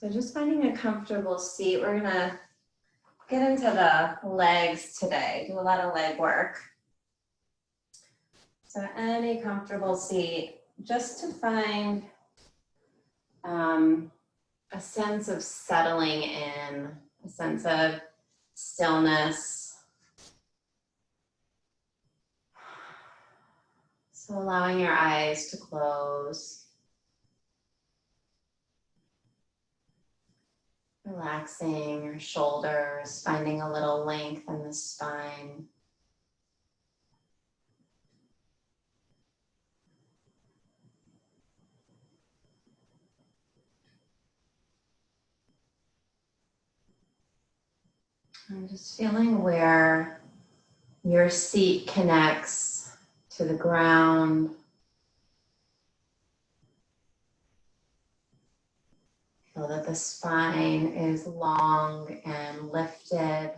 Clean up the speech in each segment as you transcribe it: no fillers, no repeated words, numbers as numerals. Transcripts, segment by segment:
So just finding a comfortable seat. We're gonna get into the legs today, do a lot of leg work. So any comfortable seat, just to find a sense of settling in, a sense of stillness. So allowing your eyes to close. Relaxing your shoulders, finding a little length in the spine. And just feeling where your seat connects to the ground. Feel that the spine is long and lifted.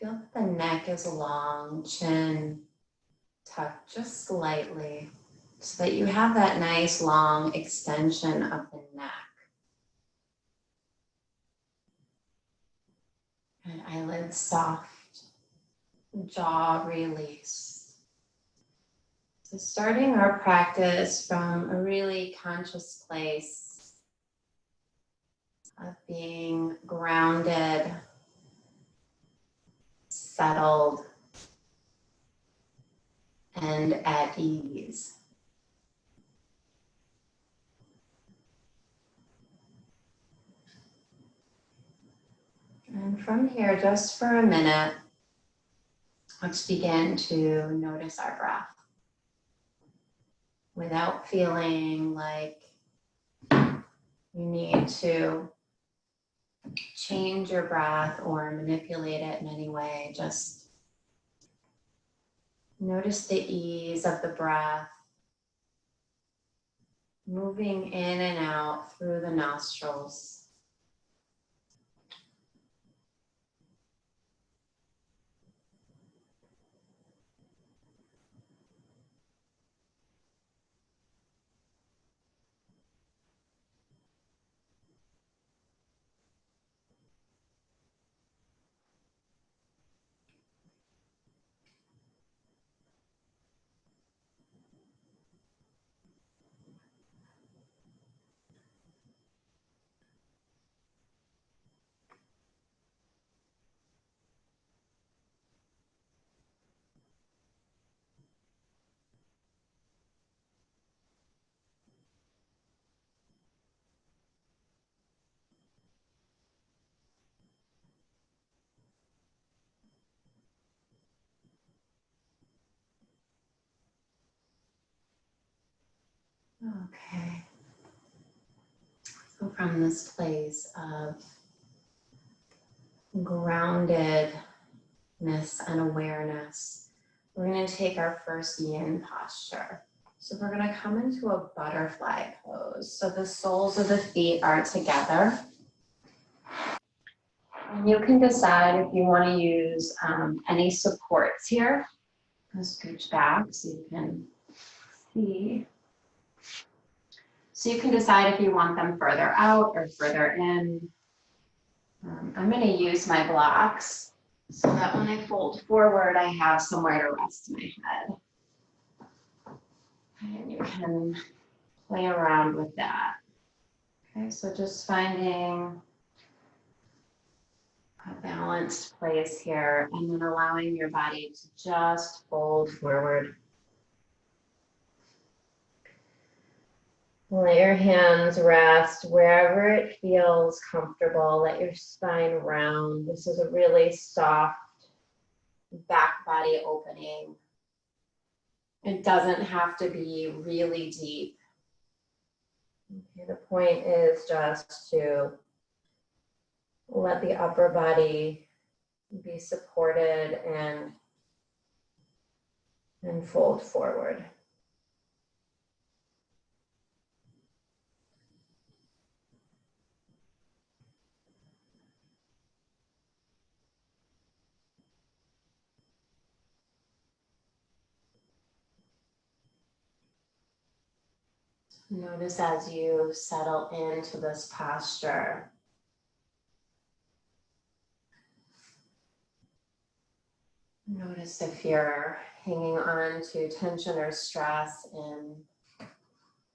Feel that the neck is long, chin tucked just slightly, so that you have that nice long extension of the neck. And eyelids soft, jaw release. So starting our practice from a really conscious place of being grounded, settled, and at ease. And from here, just for a minute, let's begin to notice our breath without feeling like you need to change your breath or manipulate it in any way. Just notice the ease of the breath, moving in and out through the nostrils. Okay. So from this place of groundedness and awareness, we're going to take our first yin posture. So we're going to come into a butterfly pose. So the soles of the feet are together. And you can decide if you want to use any supports here. I'll scooch back so you can see. So you can decide if you want them further out or further in. I'm going to use my blocks so that when I fold forward, I have somewhere to rest my head. And you can play around with that. Okay, so just finding a balanced place here and then allowing your body to just fold forward. Let your hands rest wherever it feels comfortable. Let your spine round. This is a really soft back body opening. It doesn't have to be really deep. Okay, the point is just to let the upper body be supported and fold forward. Notice as you settle into this posture, notice if you're hanging on to tension or stress in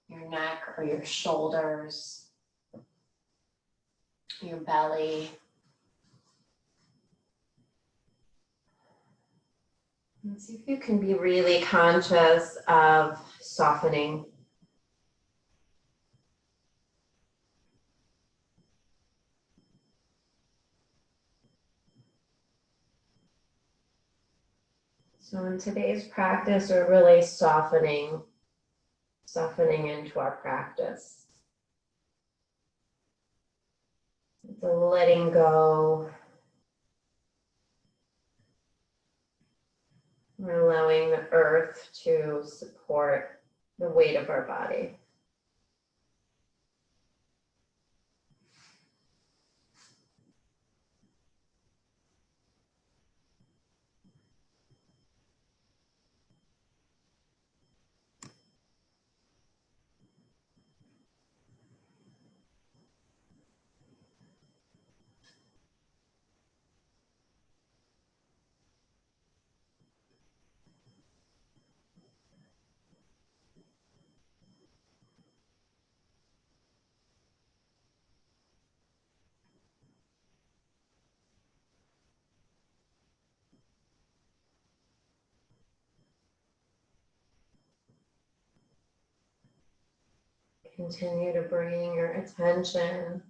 your neck or your shoulders, your belly. And see if you can be really conscious of softening. So in today's practice, we're really softening into our practice. The letting go. We're allowing the earth to support the weight of our body. Continue to bring your attention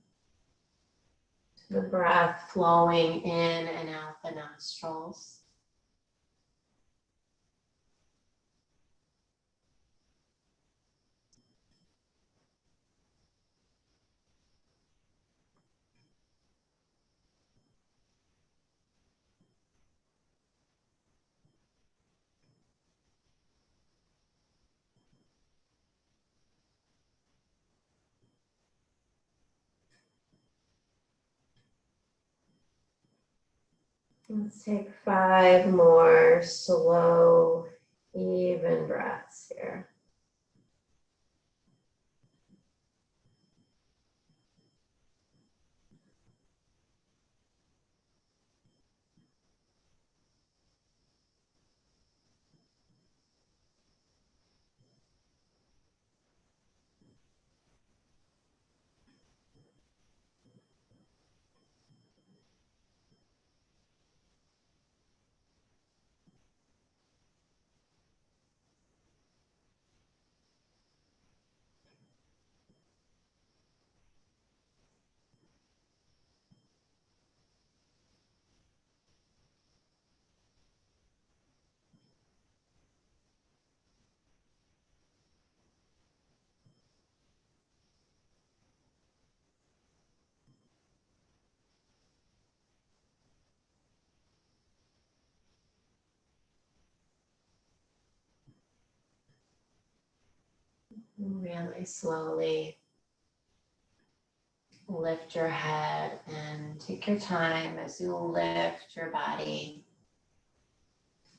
to the breath flowing in and out the nostrils. Let's take 5 more slow, even breaths here. Really slowly lift your head and take your time as you lift your body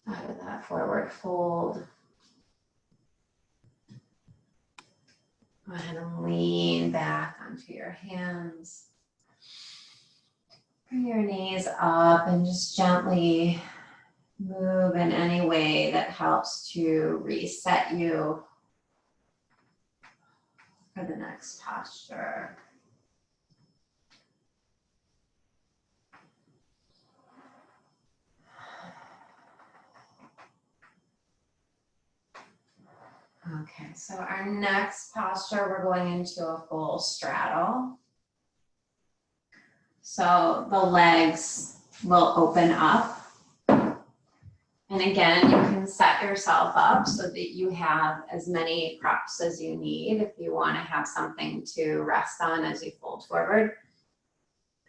out of that forward fold. Go ahead and lean back onto your hands. Bring your knees up and just gently move in any way that helps to reset you for the next posture. Okay, so our next posture, we're going into a full straddle. So the legs will open up. And again, you can set yourself up so that you have as many props as you need if you want to have something to rest on as you fold forward.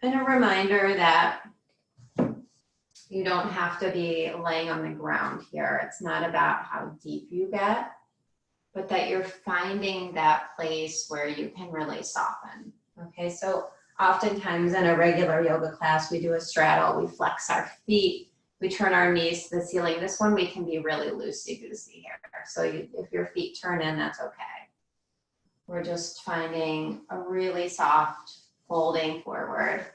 And a reminder that you don't have to be laying on the ground here. It's not about how deep you get, but that you're finding that place where you can really soften. Okay, so oftentimes in a regular yoga class, we do a straddle, we flex our feet, we turn our knees to the ceiling. This one, we can be really loosey-goosey here. So if your feet turn in, that's okay. We're just finding a really soft folding forward.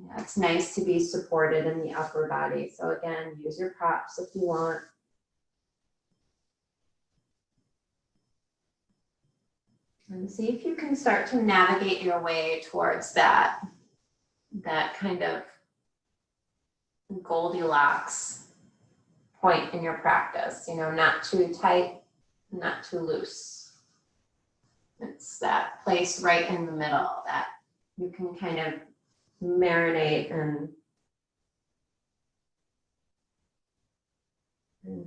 Yeah, it's nice to be supported in the upper body. So again, use your props if you want. And see if you can start to navigate your way towards that kind of Goldilocks point in your practice, you know, not too tight, not too loose. It's that place right in the middle that you can kind of marinate and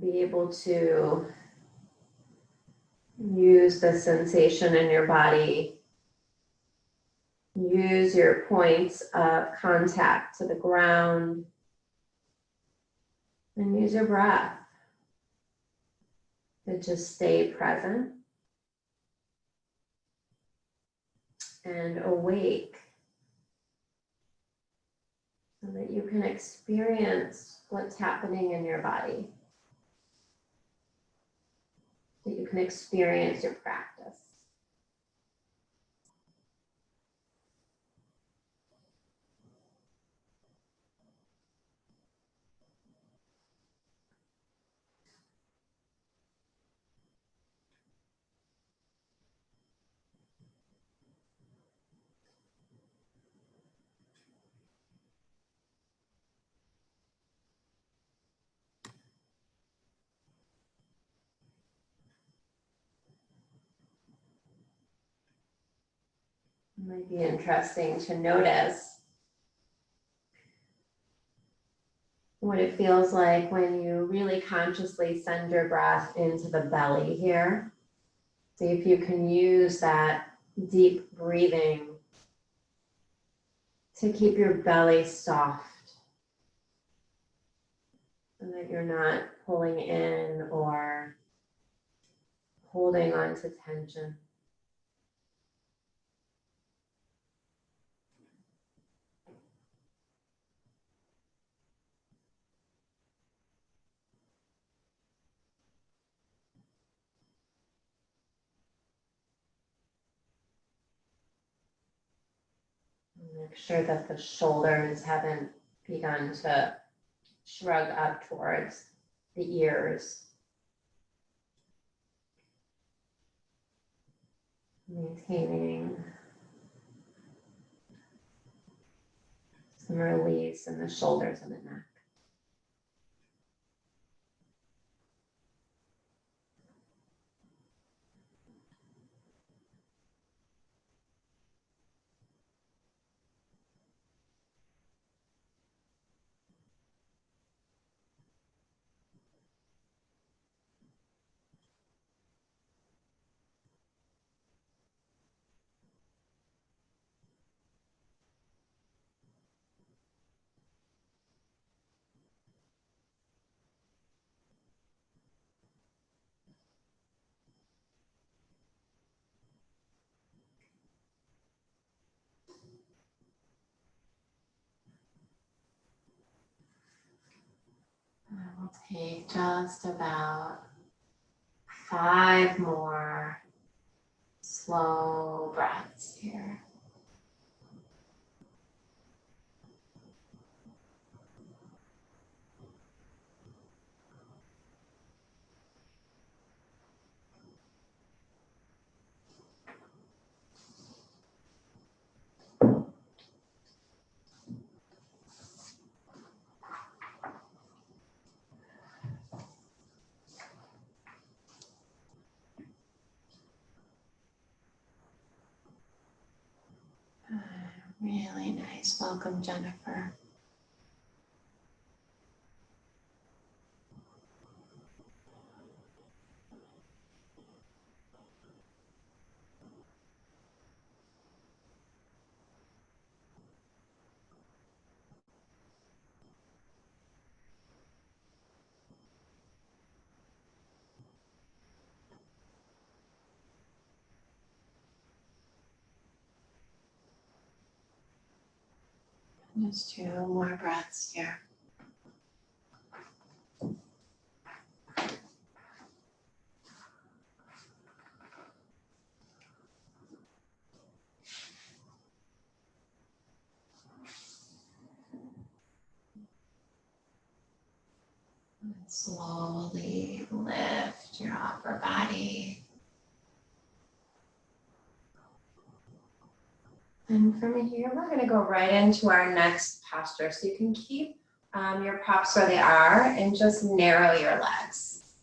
be able to use the sensation in your body. Use your points of contact to the ground and use your breath to just stay present and awake so that you can experience what's happening in your body, that you can experience your practice. It might be interesting to notice what it feels like when you really consciously send your breath into the belly here. See if you can use that deep breathing to keep your belly soft so that you're not pulling in or holding on to tension. Make sure that the shoulders haven't begun to shrug up towards the ears. Maintaining some release in the shoulders and the neck. I will take just about 5 more slow breaths here. Really nice. Welcome, Jennifer. Just 2 more breaths here. Slowly lift your upper body. And from here, we're going to go right into our next posture. So you can keep your props where they are and just narrow your legs.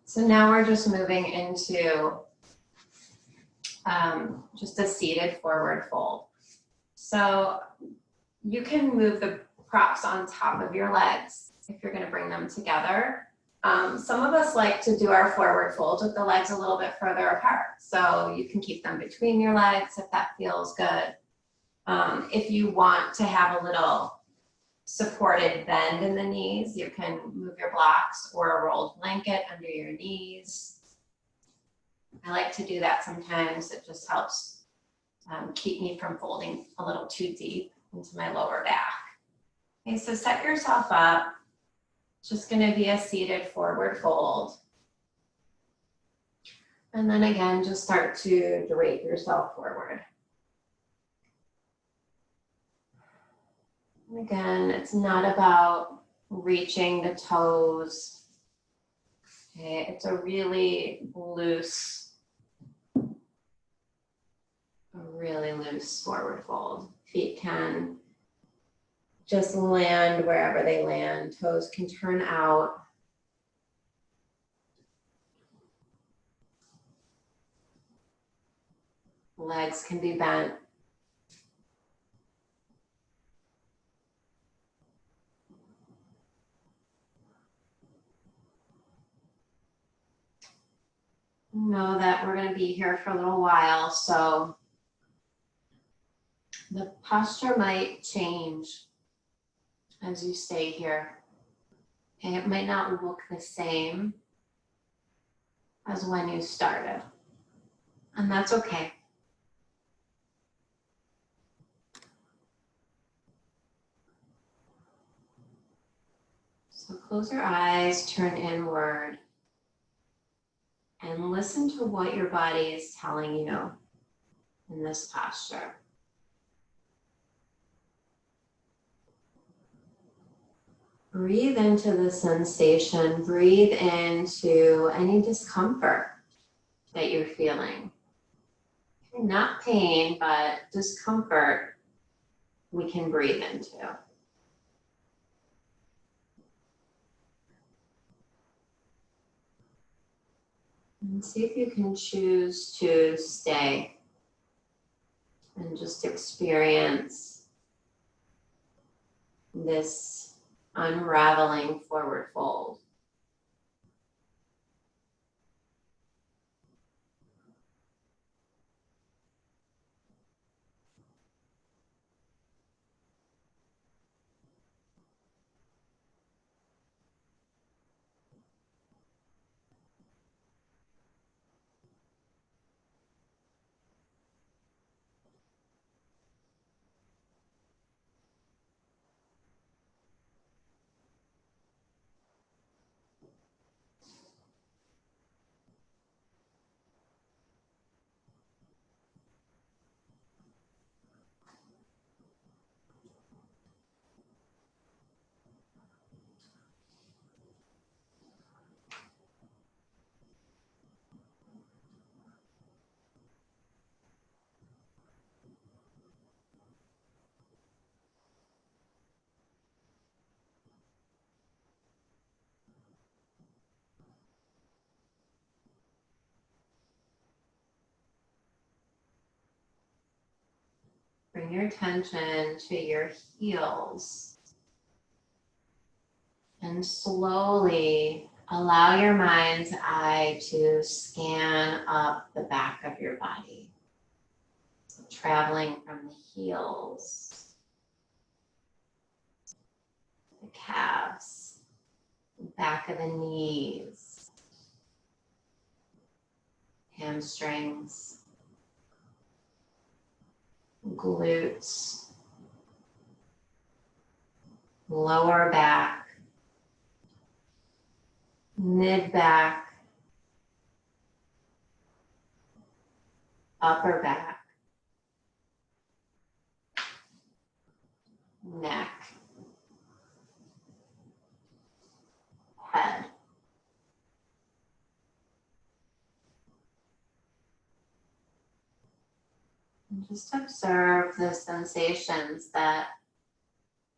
So now we're just moving into just a seated forward fold. So you can move the props on top of your legs if you're going to bring them together. Some of us like to do our forward fold with the legs a little bit further apart. So you can keep them between your legs if that feels good. If you want to have a little supported bend in the knees, you can move your blocks or a rolled blanket under your knees. I like to do that sometimes. It just helps keep me from folding a little too deep into my lower back. Okay, so set yourself up. It's just going to be a seated forward fold. And then again, just start to drape yourself forward. And again, it's not about reaching the toes. Okay, it's a really loose forward fold. Feet can just land wherever they land. Toes can turn out. Legs can be bent. Know that we're going to be here for a little while, so the posture might change as you stay here. Okay, it might not look the same as when you started, and that's okay. So close your eyes, turn inward, and listen to what your body is telling you in this posture. Breathe into the sensation. Breathe into any discomfort that you're feeling. Not pain, but discomfort we can breathe into. And see if you can choose to stay and just experience this unraveling forward fold. Bring your attention to your heels and slowly allow your mind's eye to scan up the back of your body. So traveling from the heels, the calves, the back of the knees, hamstrings, glutes, lower back, mid back, upper back, neck, head. And just observe the sensations that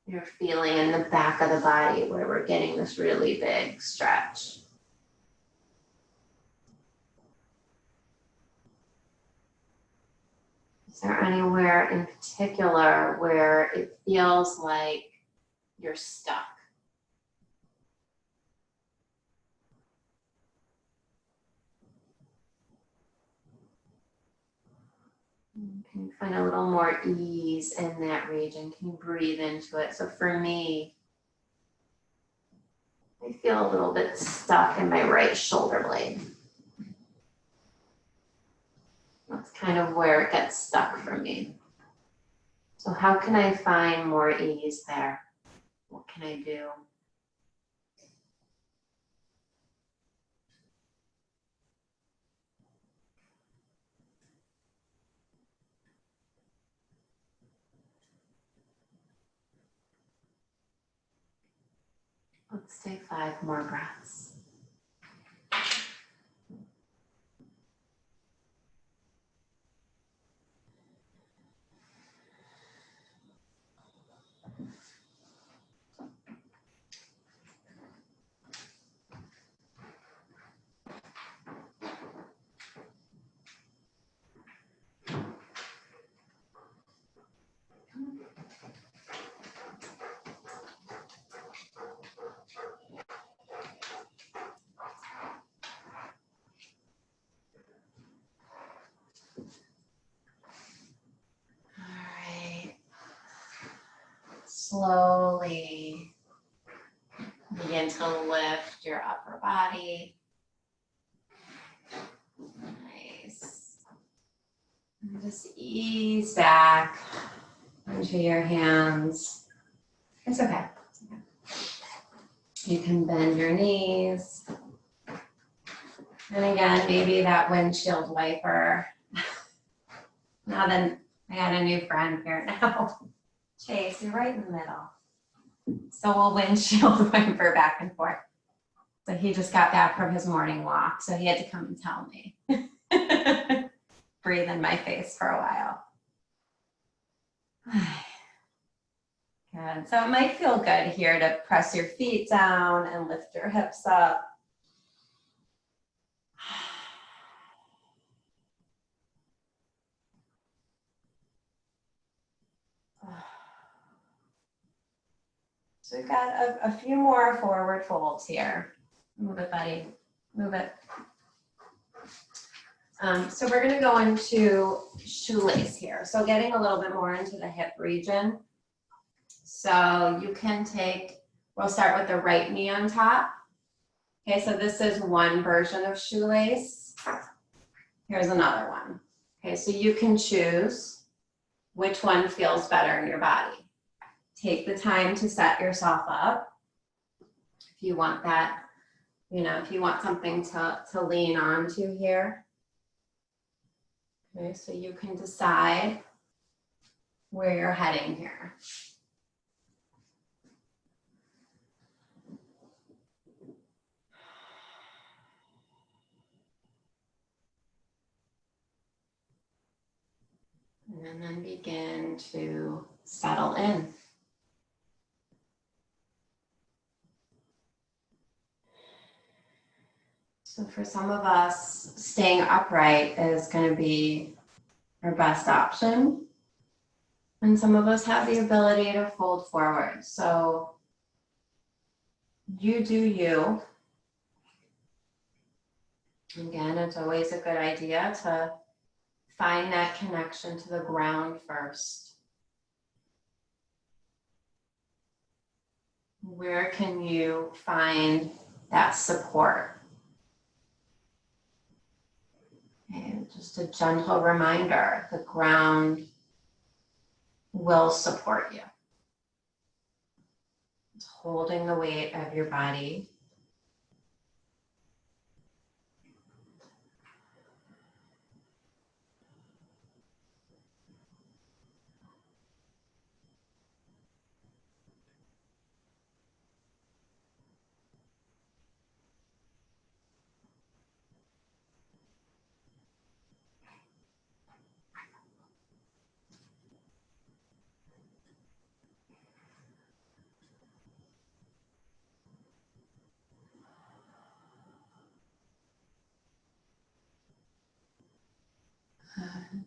you're feeling in the back of the body where we're getting this really big stretch. Is there anywhere in particular where it feels like you're stuck? Can you find a little more ease in that region? Can you breathe into it? So for me, I feel a little bit stuck in my right shoulder blade. That's kind of where it gets stuck for me. So how can I find more ease there? What can I do? Let's take 5 more breaths. Slowly begin to lift your upper body. Nice. And just ease back into your hands. It's okay. You can bend your knees. And again, maybe that windshield wiper. Now then, I got a new friend here now. Chase, you're right in the middle. So we'll windshield wiper back and forth. So he just got back from his morning walk, so he had to come and tell me. Breathe in my face for a while. Good. So it might feel good here to press your feet down and lift your hips up. So we've got a few more forward folds here. Move it, buddy. Move it. So we're going to go into shoelace here. So getting a little bit more into the hip region. So you can take, we'll start with the right knee on top. Okay, so this is one version of shoelace. Here's another one. Okay, so you can choose which one feels better in your body. Take the time to set yourself up. If you want that, you know, if you want something to lean onto here. Okay, so you can decide where you're heading here. And then begin to settle in. So for some of us, staying upright is going to be our best option. And some of us have the ability to fold forward. So you do you. Again, it's always a good idea to find that connection to the ground first. Where can you find that support? And just a gentle reminder, the ground will support you. It's holding the weight of your body.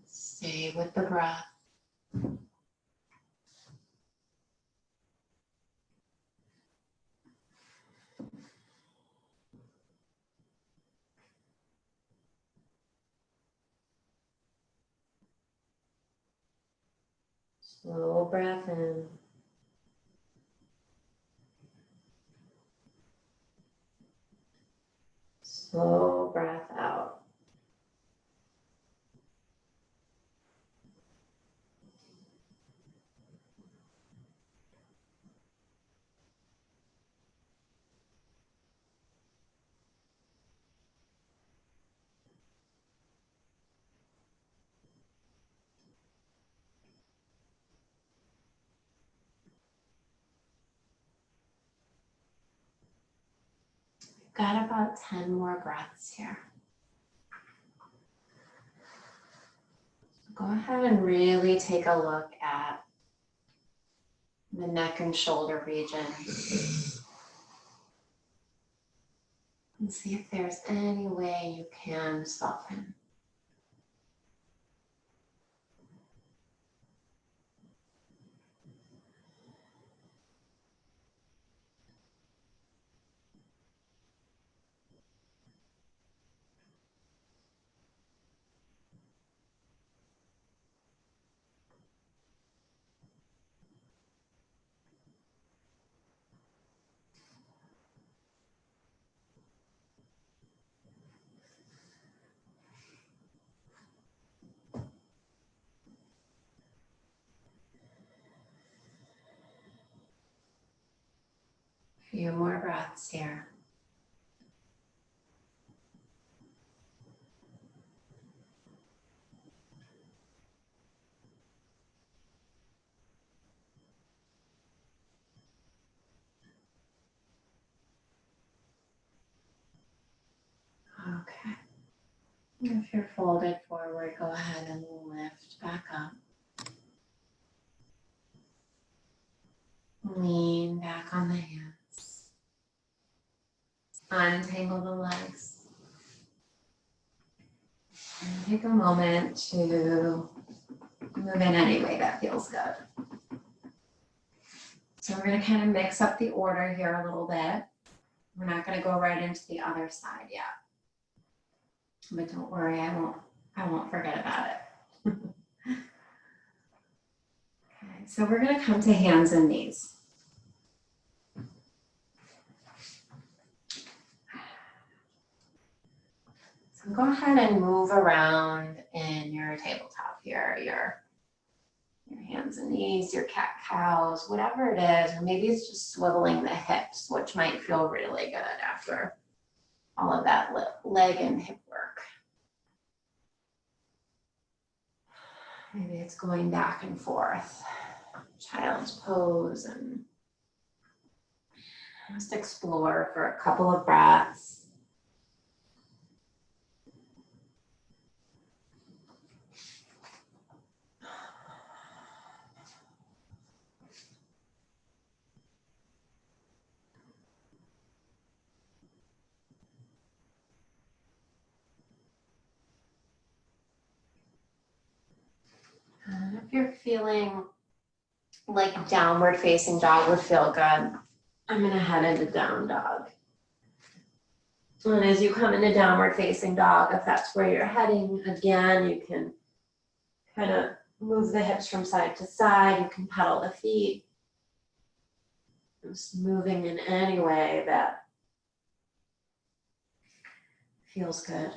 Stay with the breath. Slow breath in. Slow breath out. Got about 10 more breaths here. Go ahead and really take a look at the neck and shoulder region and see if there's any way you can soften. A few more breaths here. Okay. If you're folded forward, go ahead and lift back up. Lean back on the hands. Untangle the legs. And take a moment to move in any way that feels good. So we're going to kind of mix up the order here a little bit. We're not going to go right into the other side yet. But don't worry, I won't forget about it. Okay, so we're going to come to hands and knees. So go ahead and move around in your tabletop here, your hands and knees, your cat-cows, whatever it is, or maybe it's just swiveling the hips, which might feel really good after all of that leg and hip work. Maybe it's going back and forth, child's pose, and just explore for a couple of breaths. And if you're feeling like downward facing dog would feel good, I'm going to head into down dog. And as you come into downward facing dog, if that's where you're heading, again, you can kind of move the hips from side to side. You can pedal the feet. Just moving in any way that feels good.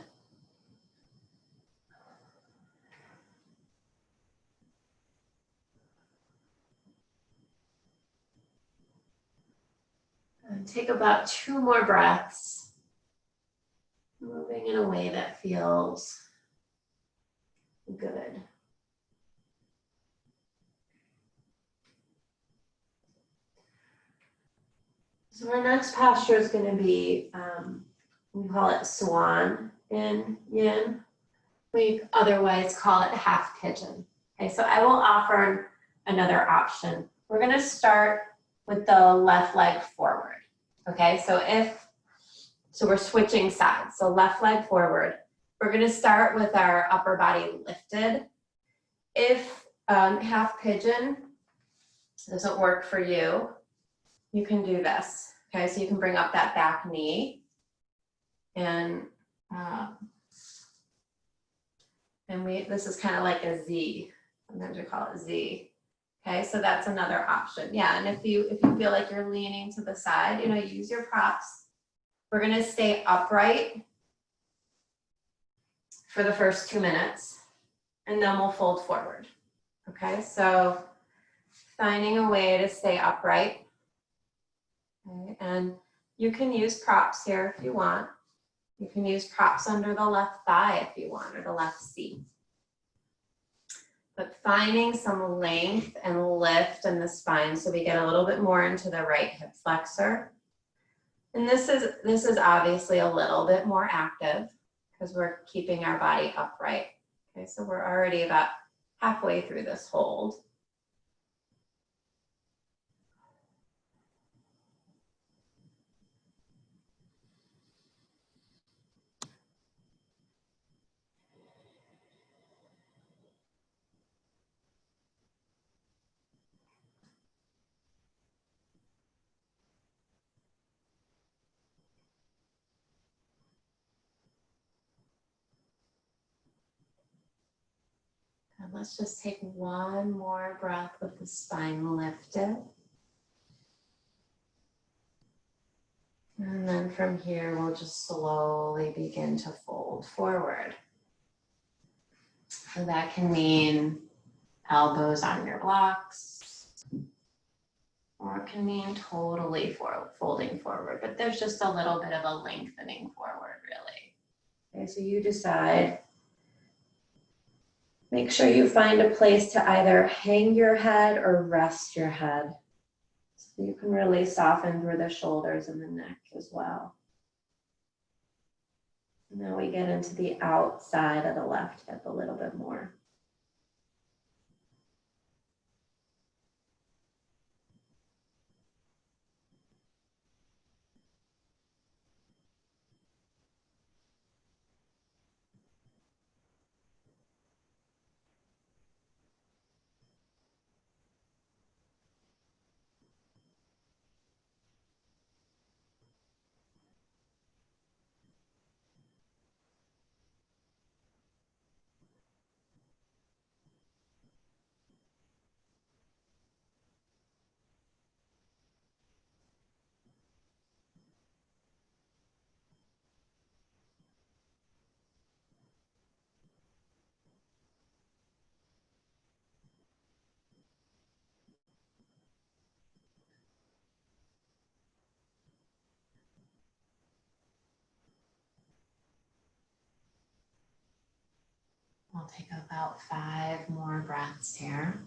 And take about 2 more breaths. Moving in a way that feels good. So our next posture is going to be, we call it swan in yin. We otherwise call it half pigeon. Okay, so I will offer another option. We're going to start with the left leg forward. Okay, so we're switching sides. So left leg forward. We're going to start with our upper body lifted. If half pigeon doesn't work for you, you can do this. Okay, so you can bring up that back knee and this is kind of like a Z. Sometimes we call it Z. Okay, so that's another option. Yeah, and if you feel like you're leaning to the side, use your props. We're gonna stay upright for the first 2 minutes, and then we'll fold forward. Okay, so finding a way to stay upright. Okay, and you can use props here if you want. You can use props under the left thigh if you want, or the left seat. But finding some length and lift in the spine so we get a little bit more into the right hip flexor. And this is obviously a little bit more active because we're keeping our body upright. Okay, so we're already about halfway through this hold. And let's just take one more breath with the spine lifted. And then from here, we'll just slowly begin to fold forward. So that can mean elbows on your blocks, or it can mean totally folding forward, but there's just a little bit of a lengthening forward, really. Okay, so you decide. Make sure you find a place to either hang your head or rest your head. So you can really soften through the shoulders and the neck as well. And now we get into the outside of the left hip a little bit more. We'll take about 5 more breaths here.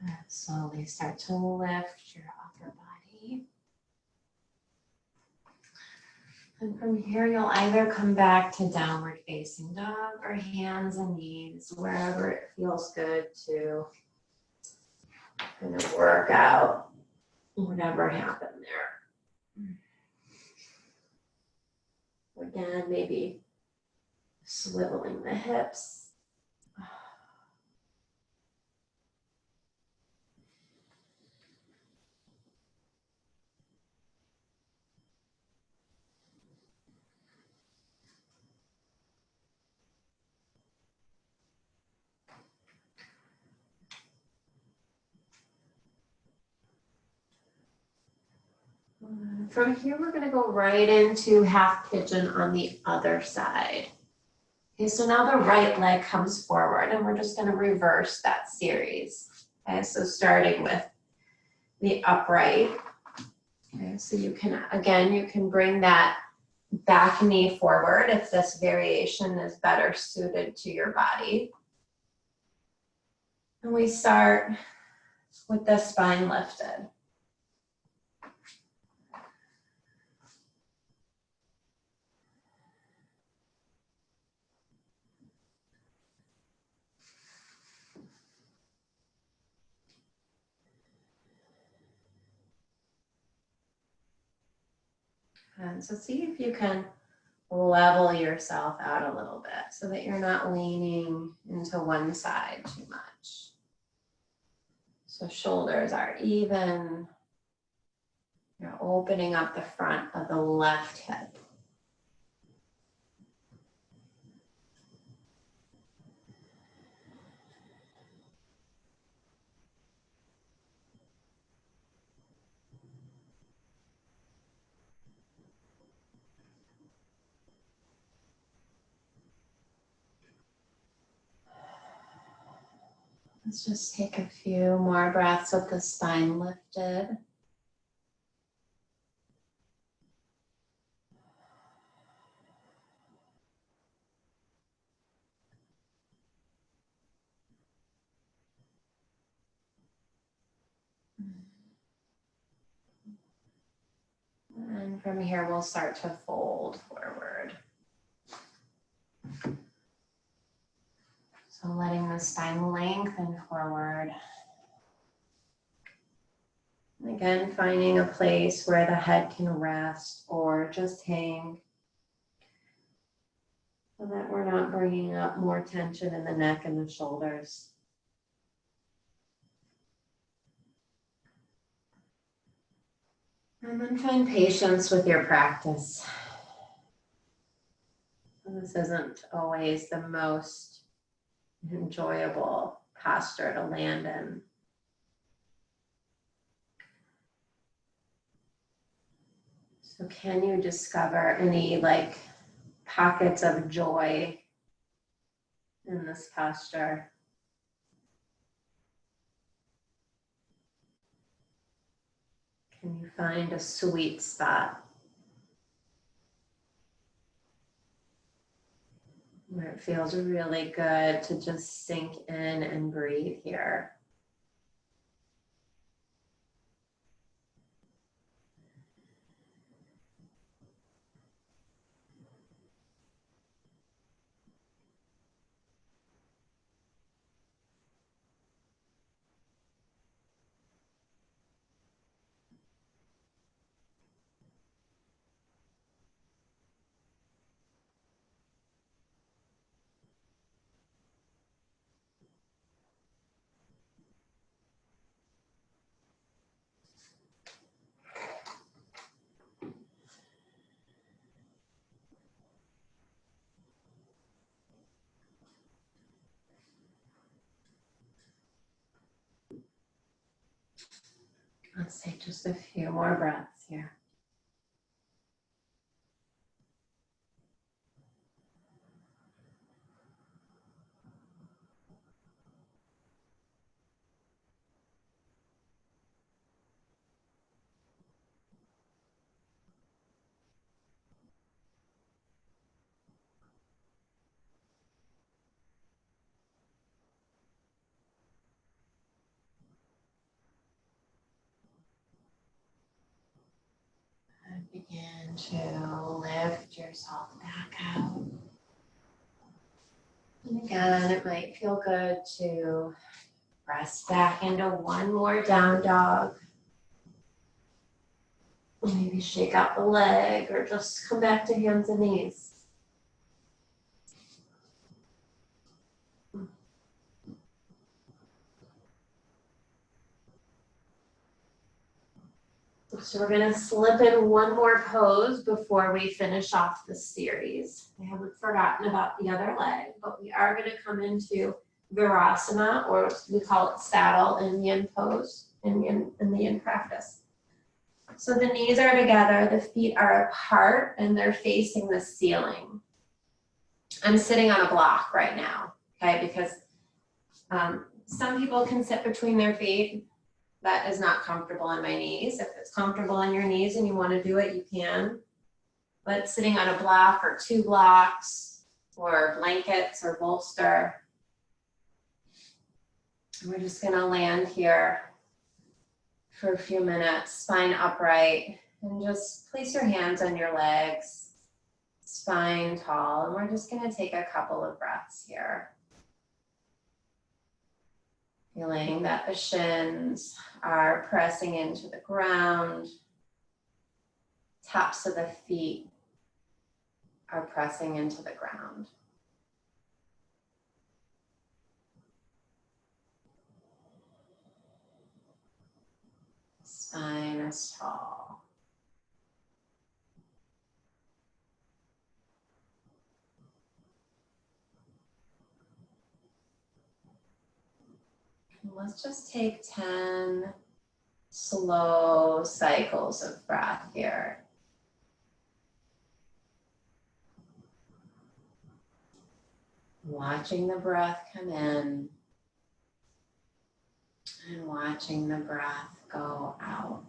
And slowly start to lift your upper body. And from here, you'll either come back to downward facing dog or hands and knees, wherever it feels good to kind of work out whatever happened there. Again, maybe swiveling the hips. From here, we're going to go right into half pigeon on the other side. Okay, so now the right leg comes forward and we're just gonna reverse that series. Okay, so starting with the upright. Okay, so you can, again, you can bring that back knee forward if this variation is better suited to your body. And we start with the spine lifted. And so see if you can level yourself out a little bit so that you're not leaning into one side too much. So shoulders are even. You're opening up the front of the left hip. Let's just take a few more breaths with the spine lifted. And from here, we'll start to fold forward. So letting the spine lengthen forward. And again, finding a place where the head can rest or just hang so that we're not bringing up more tension in the neck and the shoulders. And then find patience with your practice. This isn't always the most enjoyable posture to land in. So can you discover any pockets of joy in this posture? Can you find a sweet spot where it feels really good to just sink in and breathe here? Let's take just a few more breaths here. And begin to lift yourself back out. And again, it might feel good to press back into one more down dog. Maybe shake out the leg or just come back to hands and knees. So we're going to slip in one more pose before we finish off the series. I haven't forgotten about the other leg, but we are going to come into Virasana, or we call it saddle in Yin pose, in the Yin practice. So the knees are together, the feet are apart, and they're facing the ceiling. I'm sitting on a block right now, okay? Because some people can sit between their feet. That is not comfortable on my knees. If it's comfortable on your knees and you want to do it, you can. But sitting on a block or 2 blocks or blankets or bolster. We're just going to land here for a few minutes, spine upright, and just place your hands on your legs, spine tall, and we're just going to take a couple of breaths here. Feeling that the shins are pressing into the ground, tops of the feet are pressing into the ground. Spine is tall. And let's just take 10 slow cycles of breath here. Watching the breath come in and watching the breath go out.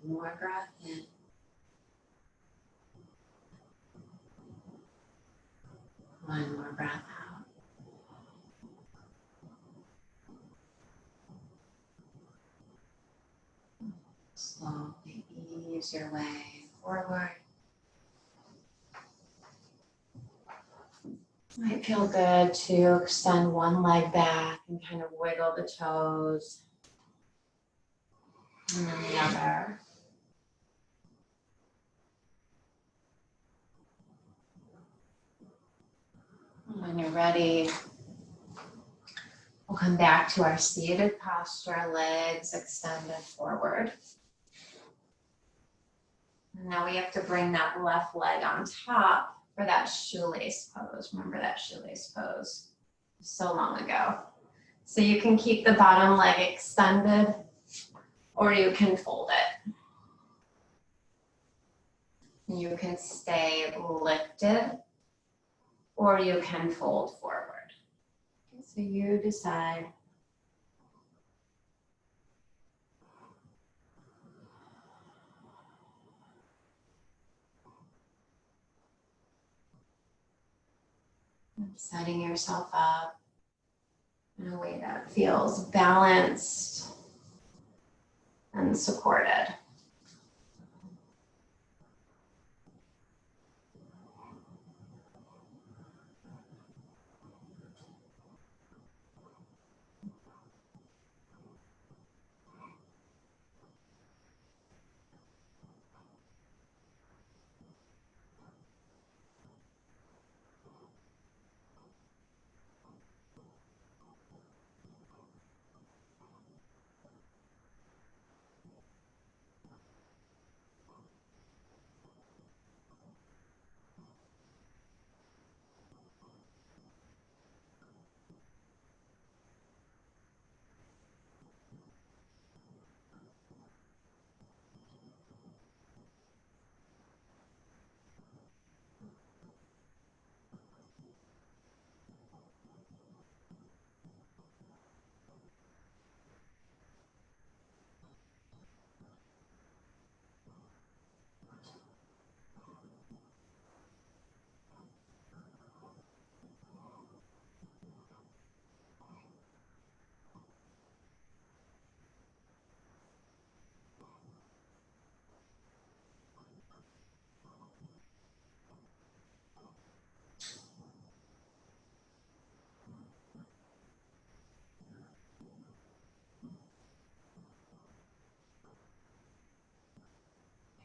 One more breath in. One more breath out. Slowly ease your way forward. Might feel good to extend one leg back and kind of wiggle the toes. And then the other. When you're ready, we'll come back to our seated posture, legs extended forward. And now we have to bring that left leg on top for that shoelace pose. Remember that shoelace pose so long ago. So you can keep the bottom leg extended or you can fold it. You can stay lifted or you can fold forward. Okay, so you decide. Setting yourself up in a way that feels balanced and supported.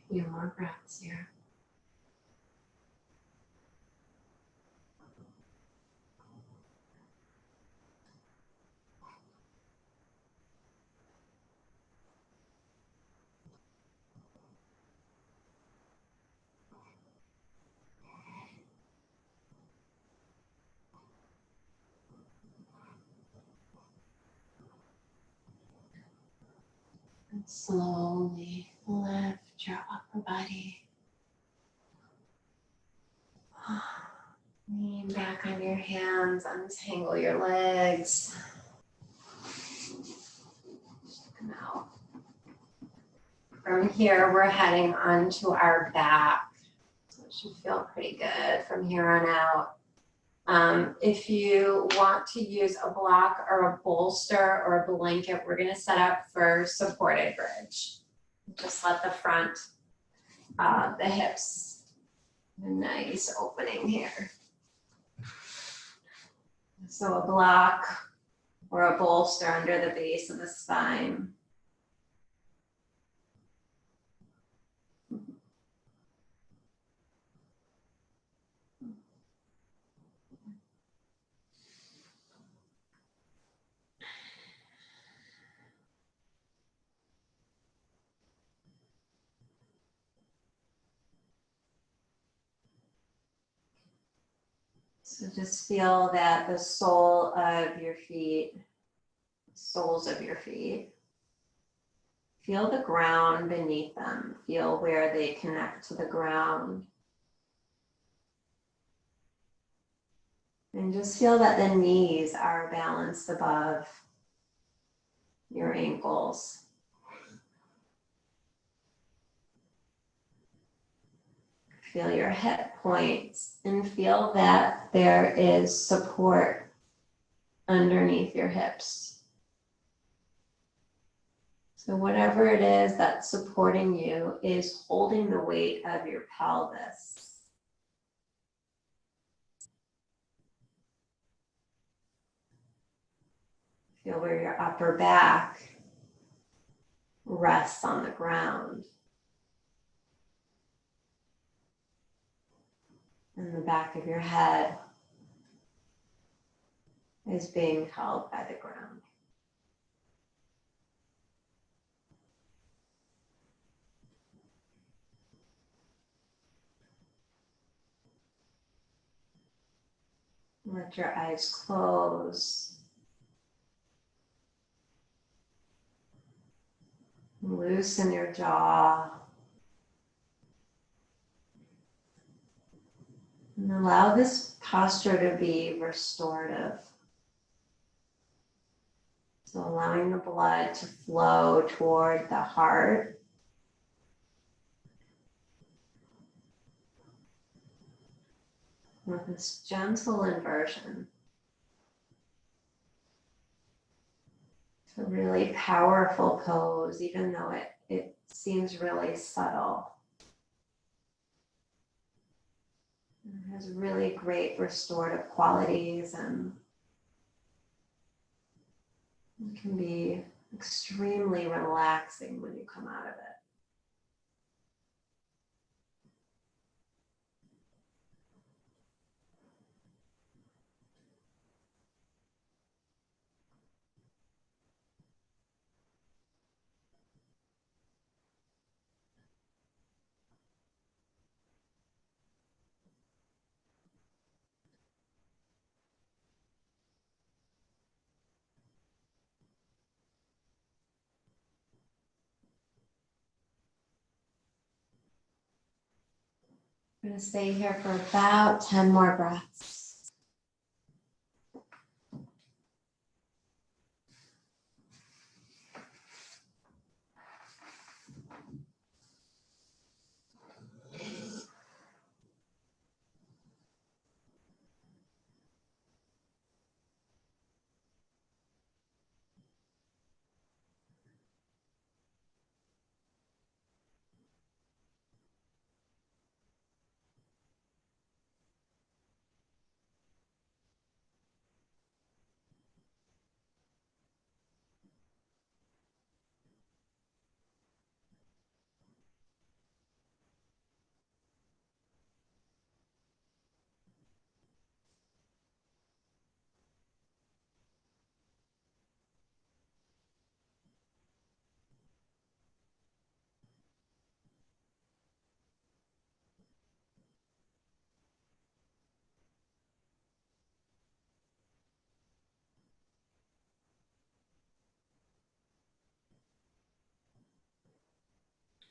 few more breaths here. And slowly lift your upper body. Lean back on your hands, untangle your legs. Check them out. From here, we're heading onto our back. So it should feel pretty good from here on out. If you want to use a block or a bolster or a blanket, we're going to set up for supported bridge. Just let the front, the hips, a nice opening here. So a block or a bolster under the base of the spine. So just feel that the soles of your feet, feel the ground beneath them. Feel where they connect to the ground. And just feel that the knees are balanced above your ankles. Feel your hip points and feel that there is support underneath your hips. So whatever it is that's supporting you is holding the weight of your pelvis. Feel where your upper back rests on the ground. And the back of your head is being held by the ground. Let your eyes close. Loosen your jaw. And allow this posture to be restorative. So allowing the blood to flow toward the heart. With this gentle inversion. It's a really powerful pose, even though it seems really subtle. It has really great restorative qualities and it can be extremely relaxing when you come out of it. I'm going to stay here for about 10 more breaths.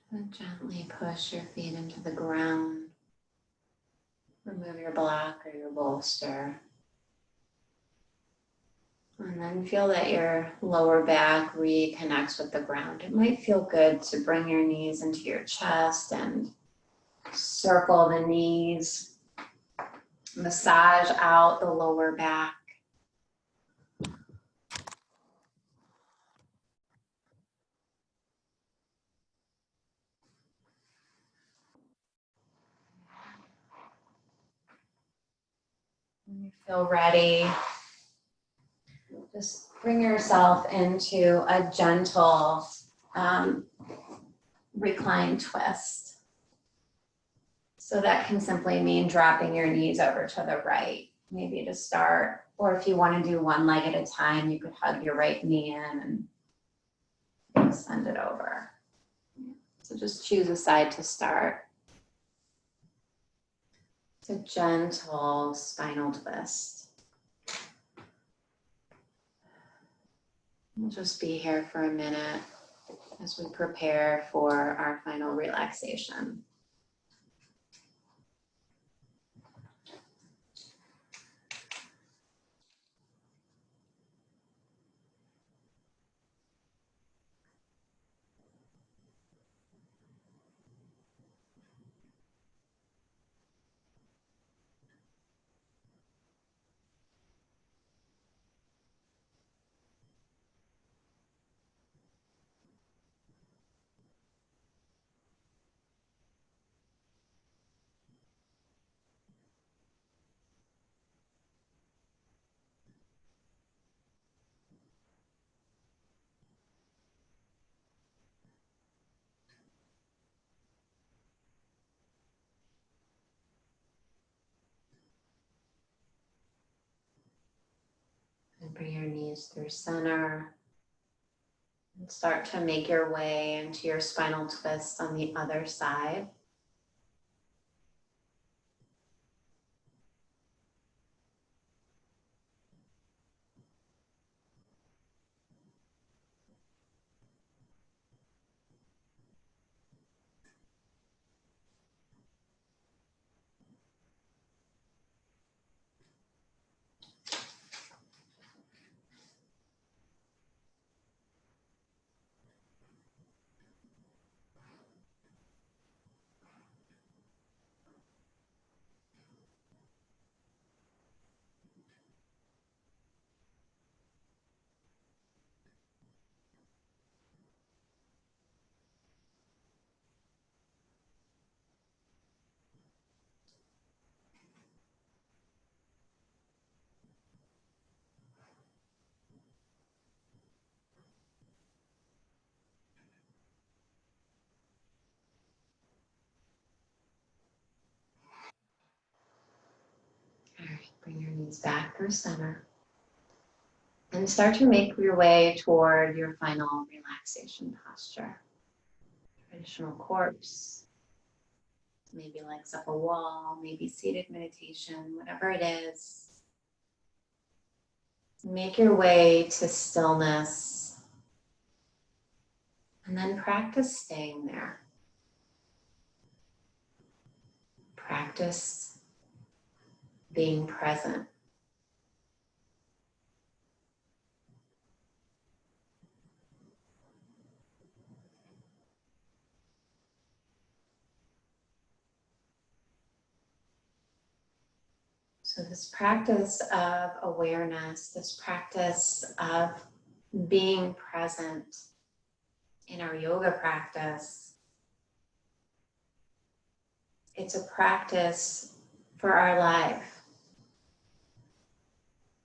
And gently push your feet into the ground. Remove your block or your bolster. And then feel that your lower back reconnects with the ground. It might feel good to bring your knees into your chest and circle the knees. Massage out the lower back. When you feel ready, just bring yourself into a gentle recline twist. So that can simply mean dropping your knees over to the right, maybe to start. Or if you want to do one leg at a time, you could hug your right knee in and send it over. So just choose a side to start. It's a gentle spinal twist. We'll just be here for a minute as we prepare for our final relaxation. And bring your knees through center. And start to make your way into your spinal twist on the other side. All right, bring your knees back through center. And start to make your way toward your final relaxation posture. Traditional corpse, maybe legs up a wall, maybe seated meditation, whatever it is. Make your way to stillness and then practice staying there. Practice being present. So this practice of awareness, this practice of being present in our yoga practice, it's a practice for our life.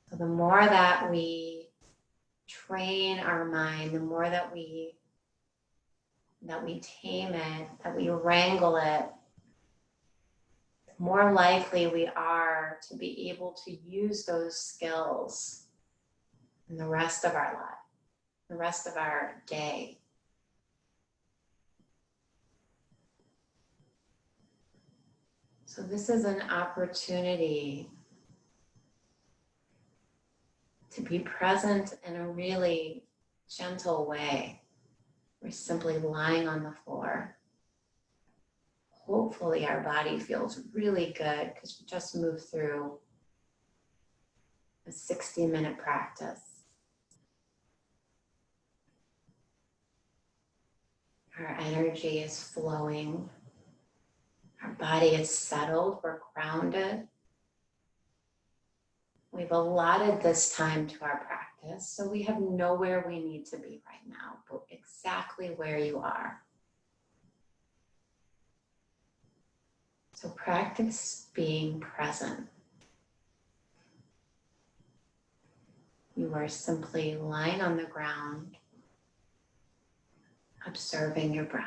So the more that we train our mind, the more that we tame it, that we wrangle it, the more likely we are to be able to use those skills in the rest of our life, the rest of our day. So this is an opportunity to be present in a really gentle way. We're simply lying on the floor. hopefully our body feels really good because we just moved through a 60-minute practice. Our energy is flowing. Our body is settled. We're grounded. We've allotted this time to our practice, so we have nowhere we need to be right now, but exactly where you are. So practice being present. You are simply lying on the ground, observing your breath.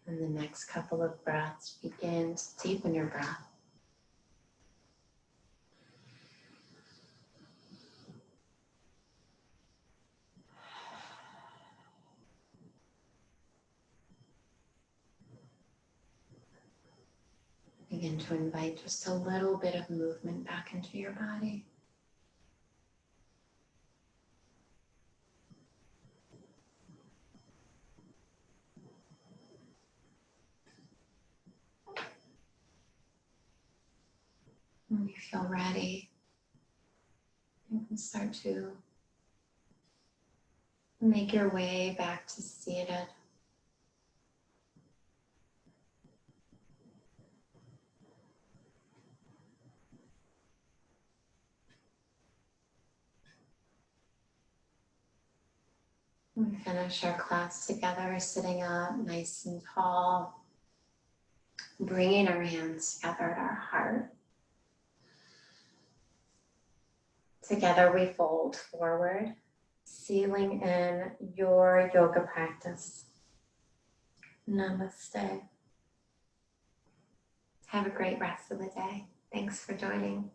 And the next couple of breaths, begin to deepen your breath. Begin to invite just a little bit of movement back into your body. When you feel ready, you can start to make your way back to seated. We finish our class together, sitting up nice and tall, bringing our hands together at our heart. Together we fold forward, sealing in your yoga practice. Namaste. Have a great rest of the day. Thanks for joining.